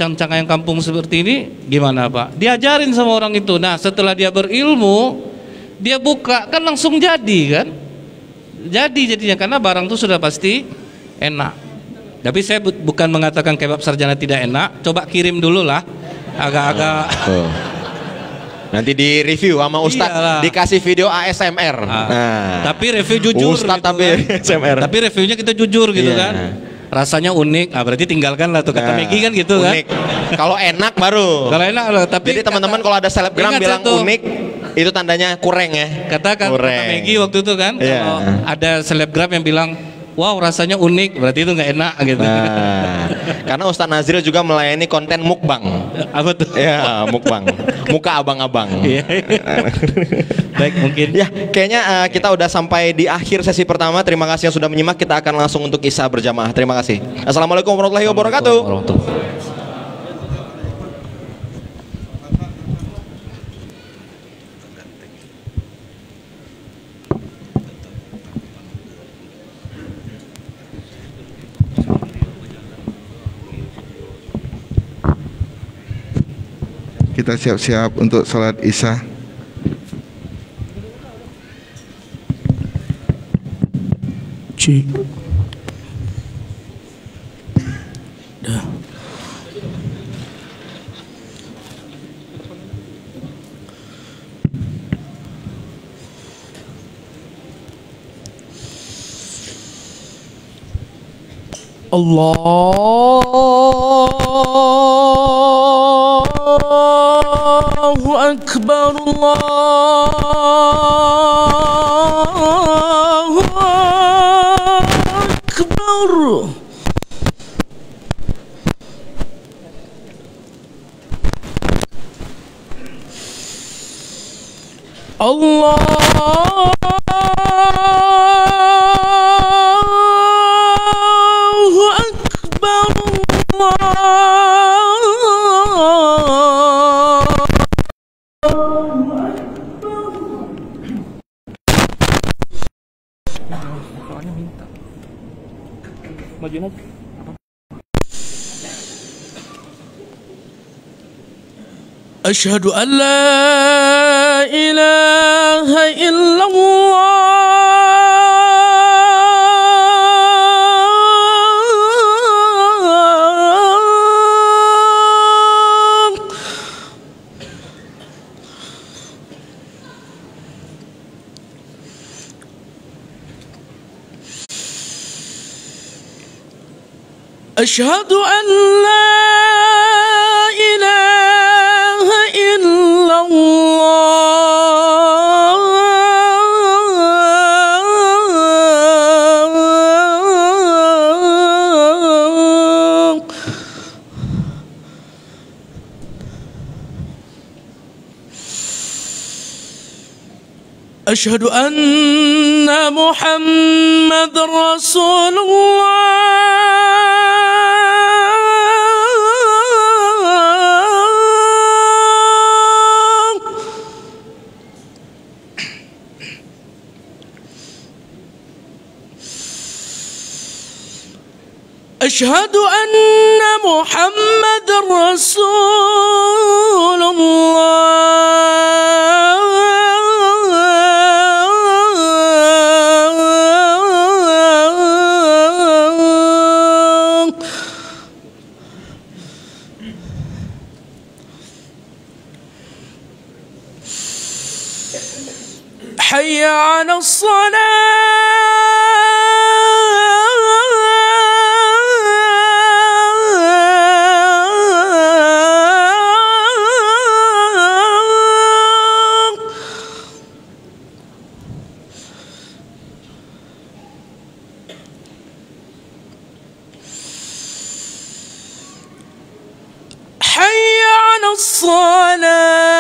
cencang ayam kampung seperti ini gimana Pak? Diajarin sama orang itu. Nah setelah dia berilmu, dia buka kan langsung jadi kan? Jadi jadinya karena barang itu sudah pasti enak. Tapi saya bukan mengatakan kebab sarjana tidak enak. Coba kirim dulu lah, agak-agak. Nanti di review sama Ustadz, dikasih video ASMR. Tapi review jujur. Ustadz gitu tapi kan. ASMR. Tapi reviewnya kita jujur gitu kan. Rasanya unik, berarti tinggalkan lah tuh kata Megi kan gitu unik. Kan. Kalau enak baru. Kalau enak loh. Tapi jadi teman-teman kalau ada selebgram bilang unik, itu tandanya kurang ya. Kata Megi waktu itu kan, kalau ada selebgram yang bilang wow rasanya unik, berarti itu nggak enak gitu. Karena Ustadz Nazril juga melayani konten mukbang. Apa tuh? Ya mukbang, muka abang-abang. Baik mungkin. Ya kayaknya kita udah sampai di akhir sesi pertama. Terima kasih yang sudah menyimak. Kita akan langsung untuk isya berjamaah. Terima kasih. Assalamualaikum warahmatullahi wabarakatuh. Kita siap-siap untuk sholat isya. Dah. Allahu Akbar, Allahu Akbar. Allahu Akbar, Asyhadu an la ilaha illallah. Asyhadu an la ilaha illallah. Asyhadu anna Muhammadar Rasulullah. Asyhadu anna Muhammadar Rasulullah. حي على الصلاة حي على الصلاة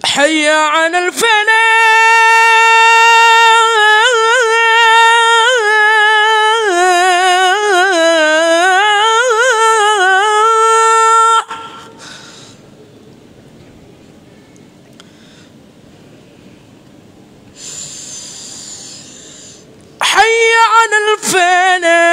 حي على الفلاح حي على الفلاح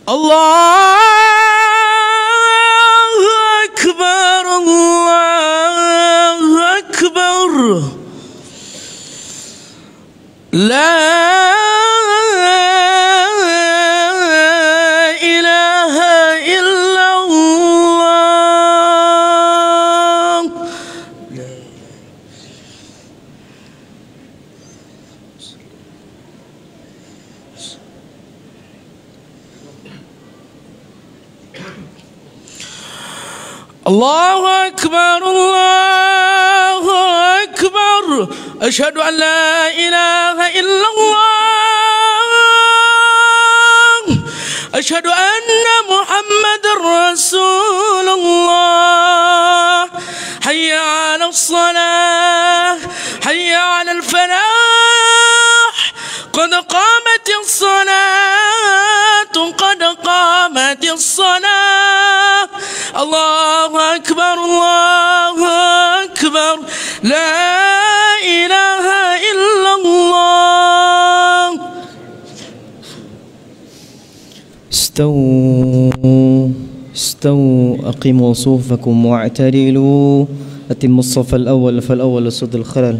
الله أكبر الله أكبر لا إله إلا الله الله أكبر الله أكبر أشهد أن لا إله إلا الله أشهد أن محمد رسول الله حي على الصلاة حي على الفلاح قد قامت الصلاة قد قامت الصلاة الله أكبر الله أكبر لا إله إلا الله استووا أقيموا صفوفكم واعتدلوا أتموا الصف الأول فالأول يسد الخلل.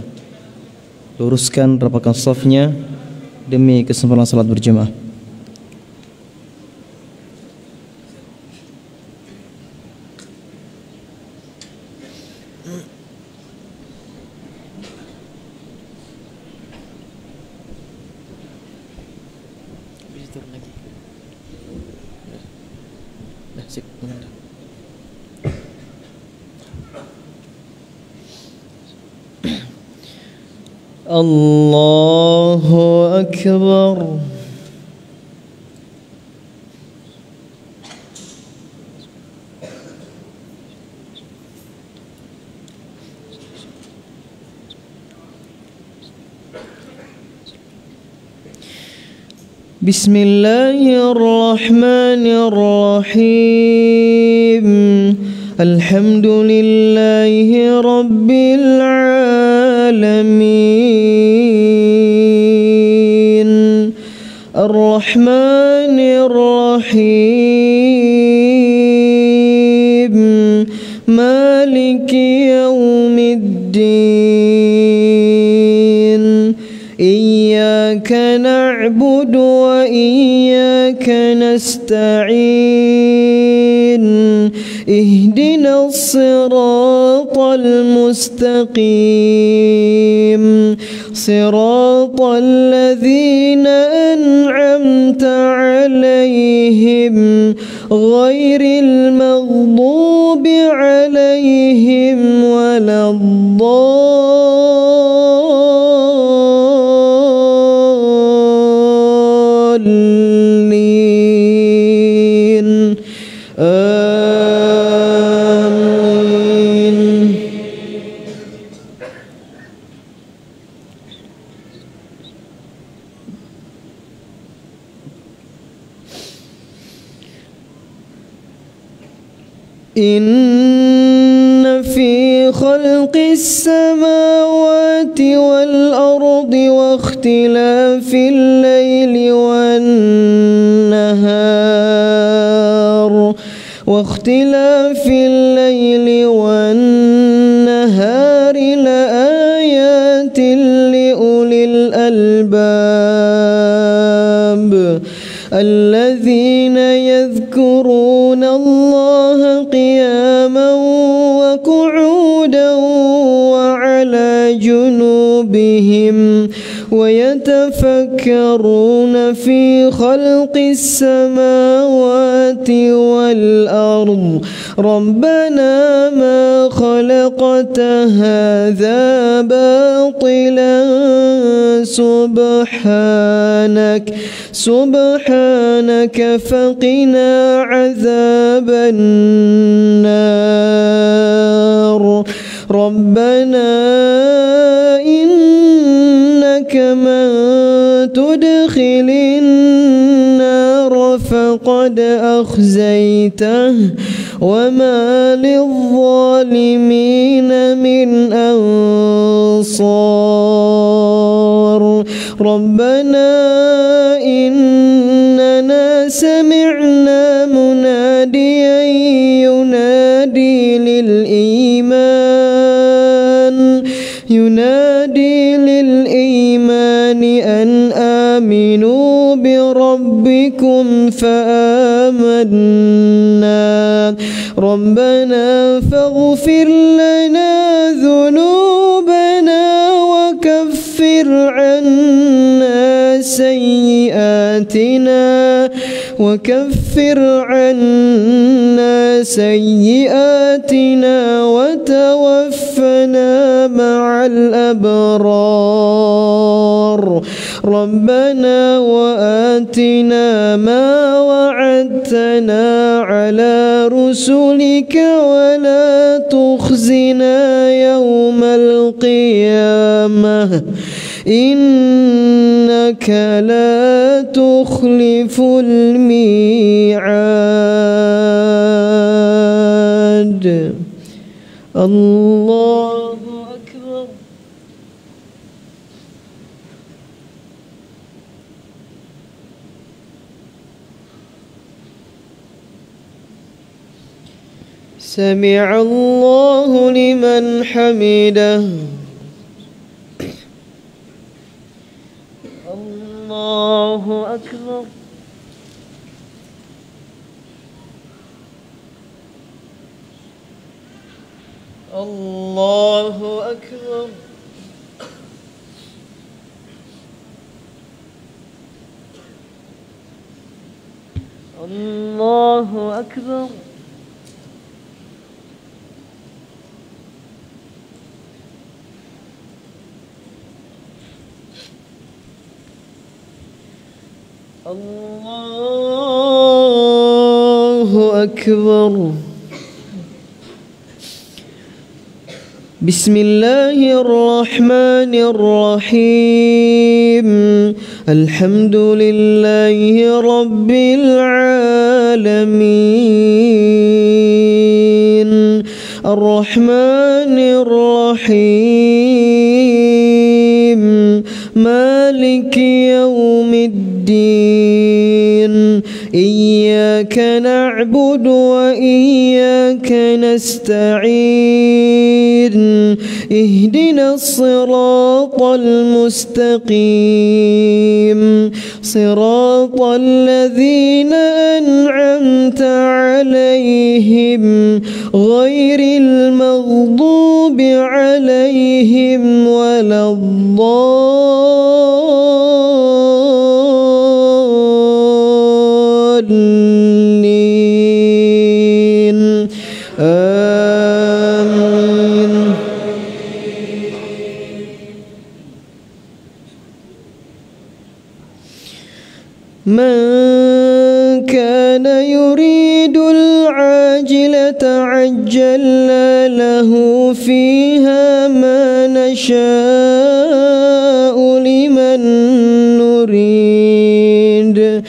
Luruskan, rapatkan safnya demi kesempurnaan salat berjamaah. Allahu Akbar. Bismillahirrahmanirrahim. Alhamdulillahi Rabbil Alamin. Ar-Rahmanir Rahim. Maliki Yawmiddin. Iyyaka na'budu wa iyyaka nasta'in. اهدنا الصراط المستقيم صراط الذين أنعمت عليهم غير المغضوب عليهم ولا الضالين. إن في خلق السماوات والأرض واختلاف الليل والنهار لآيات لأولي الألباب الذين يذكرون الله قياما وقعودا وعلى جنوبهم ويتفكرون في خلق السماوات والأرض ربنا ما خلقت هذا باطلا سبحانك فقنا عذاب النار ربنا إنك من تدخل النار فقد أخزيته وما للظالمين من أنصار ربنا إننا سمعنا مناديا ينادي للإيمان أن آمنوا بربكم فآمنا ربنا فاغفر لنا ذنوبنا وكفر عنا سيئاتنا وتوفنا مع الأبرار ربنا وآتنا ما وعدتنا على رسلك ولا تخزنا يوم القيامة إنك لا تخلف الميعاد الله أكبر سمع الله لمن حمده الله أكبر الله أكبر الله أكبر الله أكبر بسم الله الرحمن الرحيم الحمد لله رب العالمين الرحمن الرحيم مالك يوم الدين إياك نعبد وإياك نستعين اهدنا الصراط المستقيم صراط الذين أنعمت عليهم غير المغضوب عليهم ولا الضالين آمين من كان يريد العاجلة عجلنا له فيها ما نشاء لمن نريد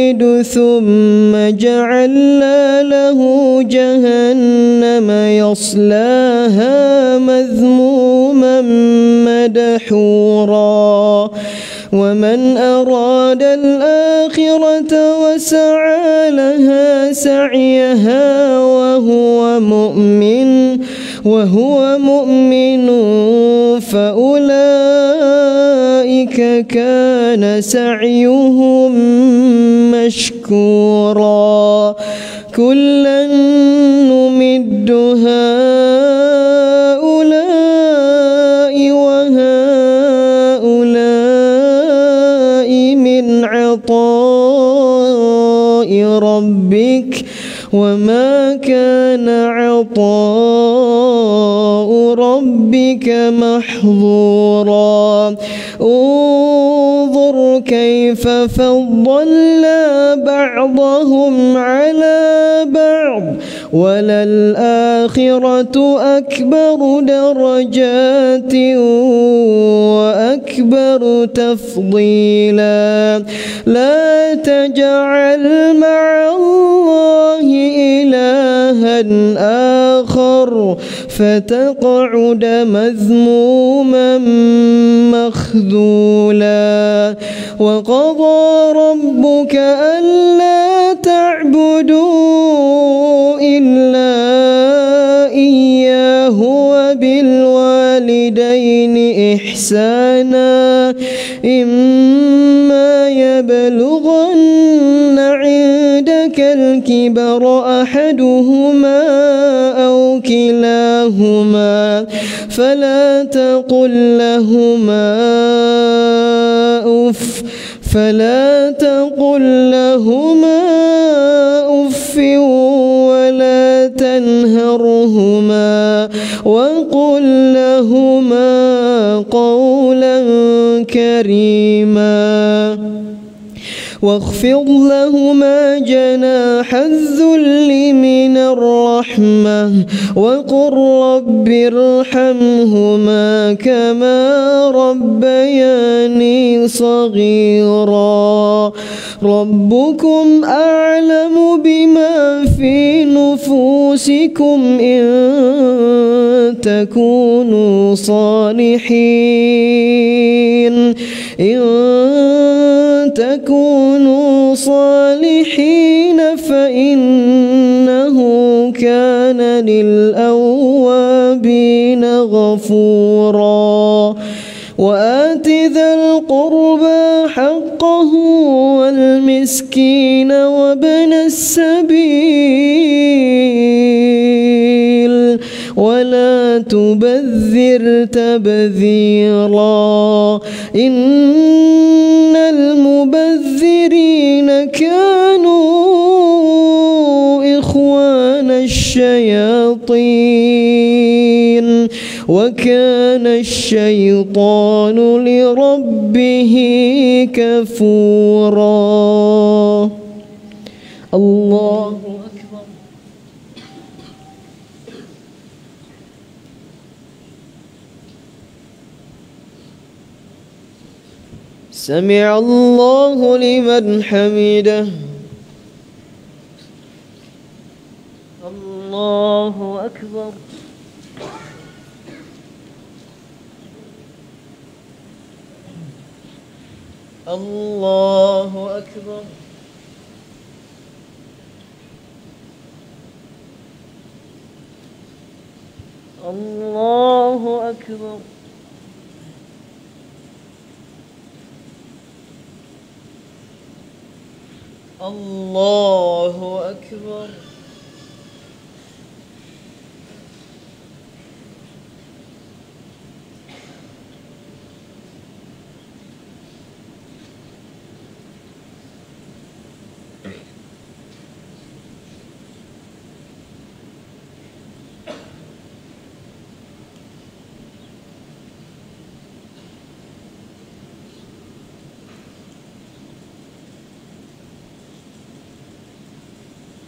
يريد ثم جعلنا له جهنم يصلاها مذموما مدحورا ومن أراد الآخرة وسعى لها سعيها وهو مؤمن فأولئك كان سعيهم مشكورا كلا نمد هؤلاء وهؤلاء من عطاء ربك وما كان عطاء ربك محظورا انظر كيف فضلنا بعضهم على بعض وللآخرة أكبر درجات وأكبر تفضيلا لا تجعل مع الله إلها آخر فتقعد مذموما مخذولا وقضى ربك ألا تعبدوا إلا إياه وبالوالدين إحسانا إما يبلغن عندك الكبر أحدهما أو كلاهما فلا تقل لهما أف ولا تنهرهما وقل لهما قولا كريما واخفض لهما جناح الذل من الرحمة وقل رب ارحمهما كما ربياني صغيرا ربكم أعلم بما في نفوسكم إن تكونوا صالحين فإنه كان للأوابين غفورا وآت ذا القربى حقه والمسكين وابن السبيل ولا تبذر تبذيرا إن المبذرين كانوا إخوان الشياطين وكان الشيطان لربه كفورا الله أكبر سمع الله لمن حمده الله أكبر الله أكبر الله أكبر الله أكبر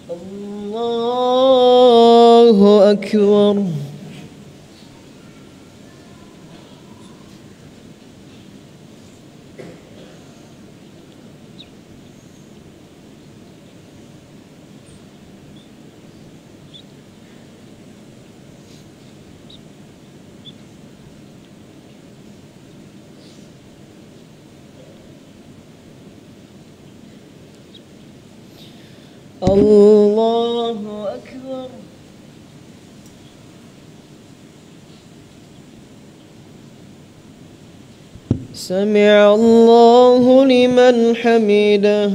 الله أكبر الله أكبر. سمع الله لمن حمده.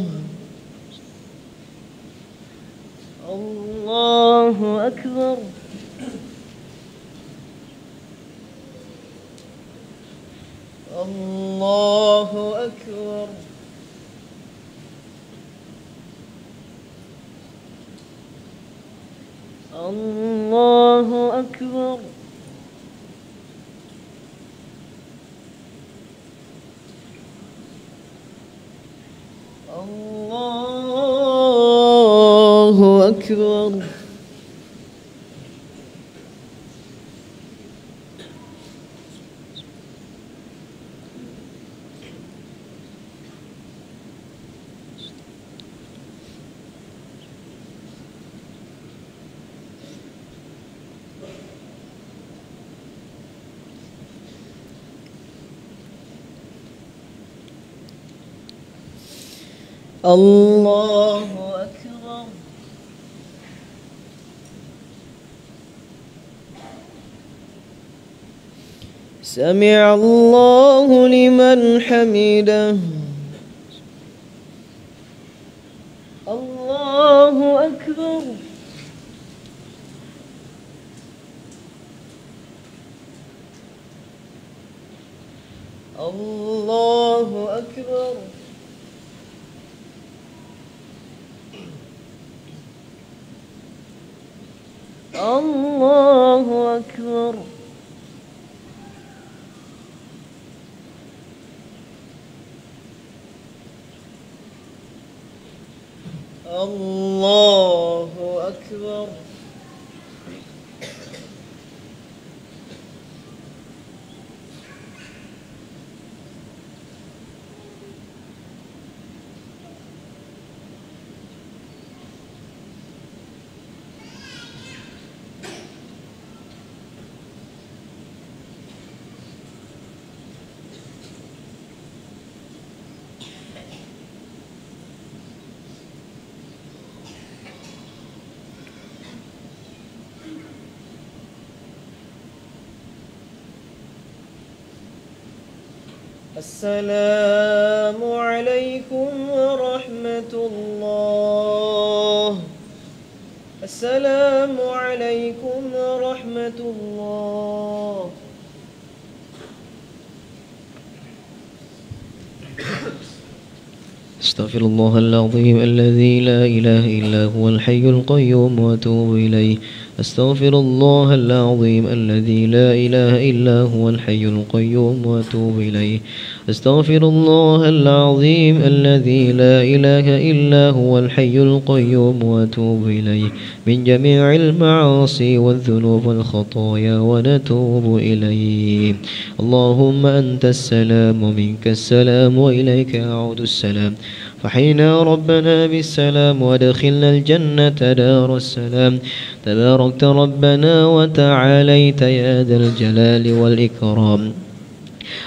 الله أكبر. الله أكبر. الله أكبر. الله أكبر. الله أكبر. سمع الله لمن حمده. الله أكبر. الله أكبر. الله أكبر. الله أكبر. السلام عليكم ورحمة الله. السلام عليكم ورحمة الله. استغفر الله العظيم الذي لا إله إلا هو الحي القيوم وأتوب إليه. أستغفر الله العظيم الذي لا إله إلا هو الحي القيوم وأتوب إليه. أستغفر الله العظيم الذي لا إله إلا هو الحي القيوم وأتوب إليه من جميع المعاصي والذنوب والخطايا ونتوب إليه. اللهم أنت السلام ومنك السلام وإليك يعود السلام. فحينا ربنا بالسلام وادخلنا الجنة دار السلام. تباركت ربنا وتعاليت يا ذا الجلال والإكرام.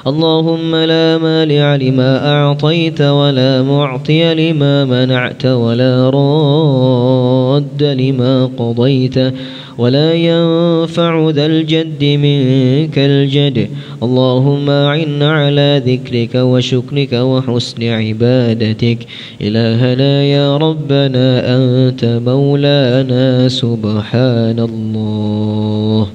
اللهم لا مانع لما أعطيت ولا معطي لما منعت ولا راد لما قضيت ولا ينفع ذا الجد منك الجد. اللهم أعنا على ذكرك وشكرك وحسن عبادتك. إلهنا يا ربنا أنت مولانا سبحان الله.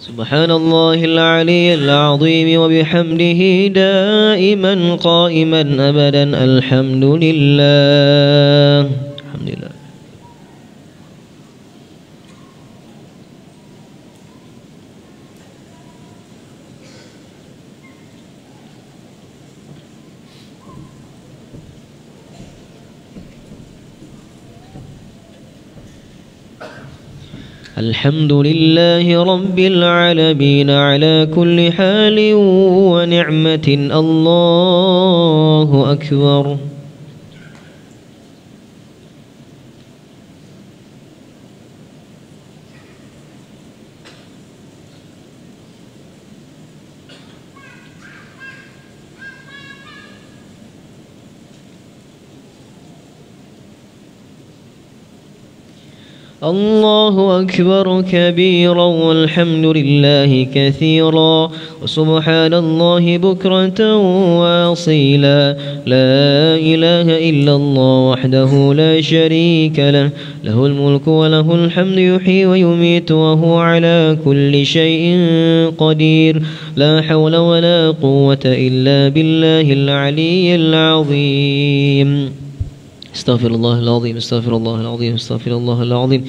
سبحان الله العلي العظيم وبحمده دائما قائما أبدا. الحمد لله. الحمد لله. الحمد لله رب العالمين على كل حال ونعمة. الله أكبر. الله أكبر كبيرا والحمد لله كثيرا وسبحان الله بكرة وأصيلا. لا إله إلا الله وحده لا شريك له، له الملك وله الحمد يحيي ويميت وهو على كل شيء قدير. لا حول ولا قوة إلا بالله العلي العظيم. استغفر الله العظيم، استغفر الله العظيم، استغفر الله العظيم.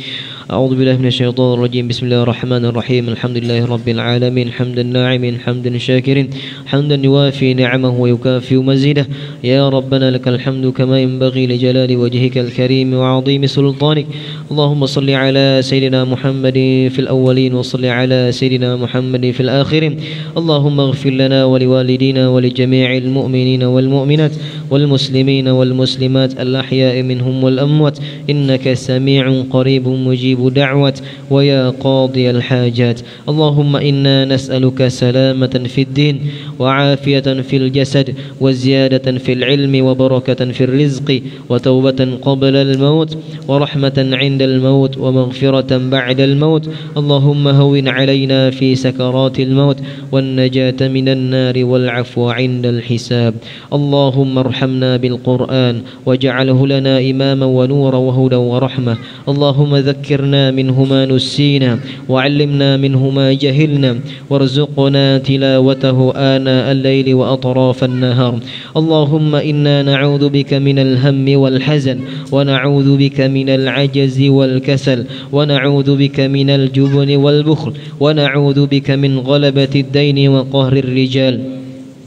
أعوذ بالله من الشيطان الرجيم. بسم الله الرحمن الرحيم. الحمد لله رب العالمين حمدا ناعم حمدا شاكر حمدا يوافي نعمه ويكافئ مزيده. يا ربنا لك الحمد كما ينبغي لجلال وجهك الكريم وعظيم سلطانك. اللهم صل على سيدنا محمد في الأولين وصل على سيدنا محمد في الآخرين. اللهم اغفر لنا ولوالدينا ولجميع المؤمنين والمؤمنات والمسلمين والمسلمات الأحياء منهم والأموات إنك سميع قريب مجيب دعوة ويا قاضي الحاجات. اللهم إنا نسألك سلامة في الدين وعافية في الجسد وزيادة في العلم وبركة في الرزق وتوبة قبل الموت ورحمة عند الموت ومغفرة بعد الموت. اللهم هون علينا في سكرات الموت والنجاة من النار والعفو عند الحساب. اللهم ارحمنا بالقرآن واجعله لنا إماما ونورا وهدى ورحمة. اللهم ذكرنا منه ما نسينا وعلمنا منه ما جهلنا وارزقنا تلاوته آناء الليل وأطراف النهار. اللهم إنا نعوذ بك من الهم والحزن ونعوذ بك من العجز والكسل ونعوذ بك من الجبن والبخل ونعوذ بك من غلبة الدين وقهر الرجال.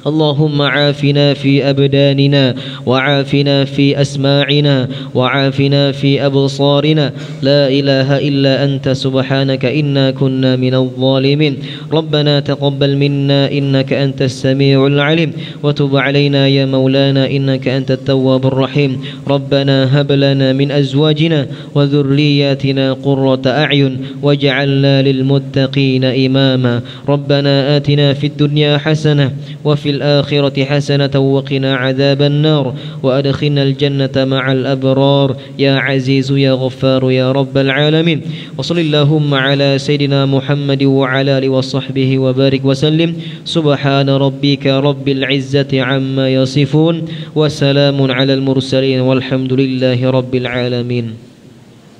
اللهم عافنا في أبداننا وعافنا في أسماعنا وعافنا في أبصارنا. لا إله إلا أنت سبحانك إنا كنا من الظالمين. ربنا تقبل منا إنك أنت السميع العليم وتب علينا يا مولانا إنك أنت التواب الرحيم. ربنا هب لنا من أزواجنا وذرياتنا قرة أعين واجعلنا للمتقين إماما. ربنا آتنا في الدنيا حسنة وفي الآخرة حسنة وقنا عذاب النار وأدخلنا الجنة مع الأبرار يا عزيز يا غفار يا رب العالمين. وصل اللهم على سيدنا محمد وعلى آله وصحبه وبارك وسلم. سبحان ربك رب العزة عما يصفون وسلام على المرسلين والحمد لله رب العالمين.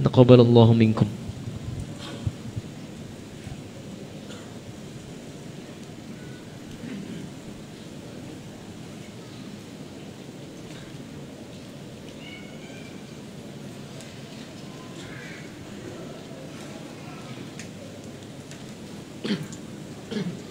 تقبل الله منكم. Thank you.